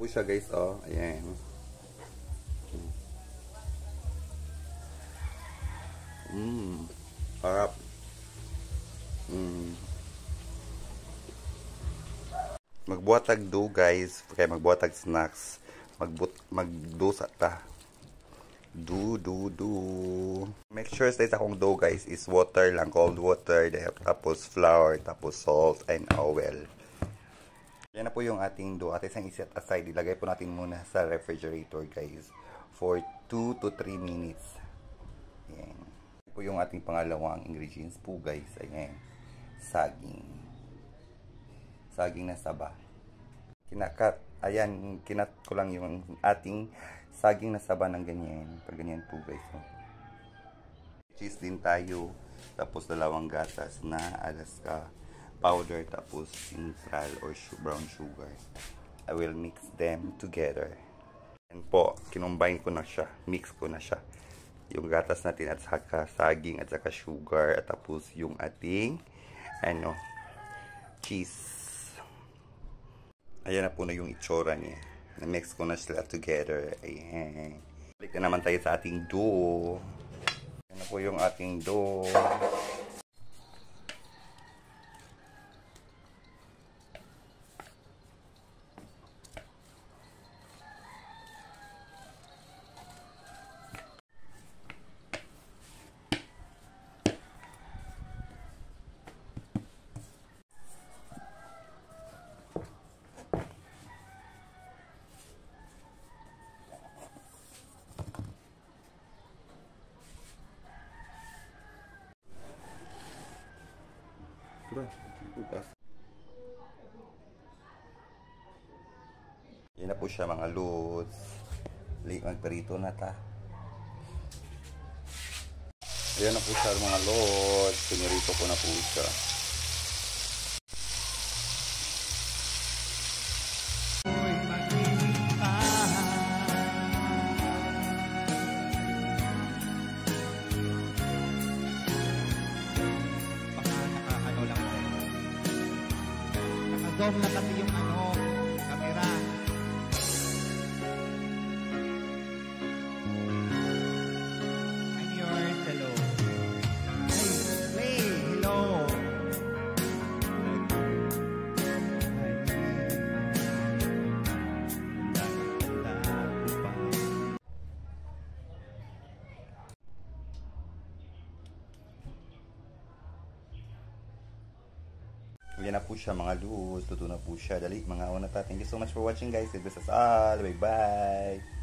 po siya guys, oh. Ayan. Harap. Magbuhatag do guys, kaya magbuhatag snacks. Magdusa ta. Do. Make sure sa akong dough guys is water lang, cold water, tapos flour, tapos salt and oil. Yan na po yung ating dough. At isang iset aside, ilagay po natin muna sa refrigerator guys for 2 to 3 minutes. Yan. Yan po yung ating pangalawang ingredients po guys. Ayan. Saging. Saging na saba. Kinakat. Ayan, kinat ko lang yung ating saging na saba ng ganyan. Pag ganyan po guys. So. Cheese din tayo. Tapos 2 gatas na Alaska powder. Tapos central or brown sugar. I will mix them together. And po, kinumbine ko na siya. Mix ko na siya. Yung gatas natin at saka saging at saka sugar. At tapos yung ating cheese. Ayan na po na yung itsura niya. Na-mix ko na sila together. Ayan. Balik na naman tayo sa ating dough. Ayan na po yung ating dough. Yan na po siya mga lods. Magperito na ta. Yan na po siya mga lods. Pinirito ko na po siya. Nakadom na kasi yung camera. I'm yours, hello. Play, hello. Yan na po siya mga lods. Luto na po siya. Dali, mga una ta. Thank you so much for watching guys. God bless us all. Bye bye.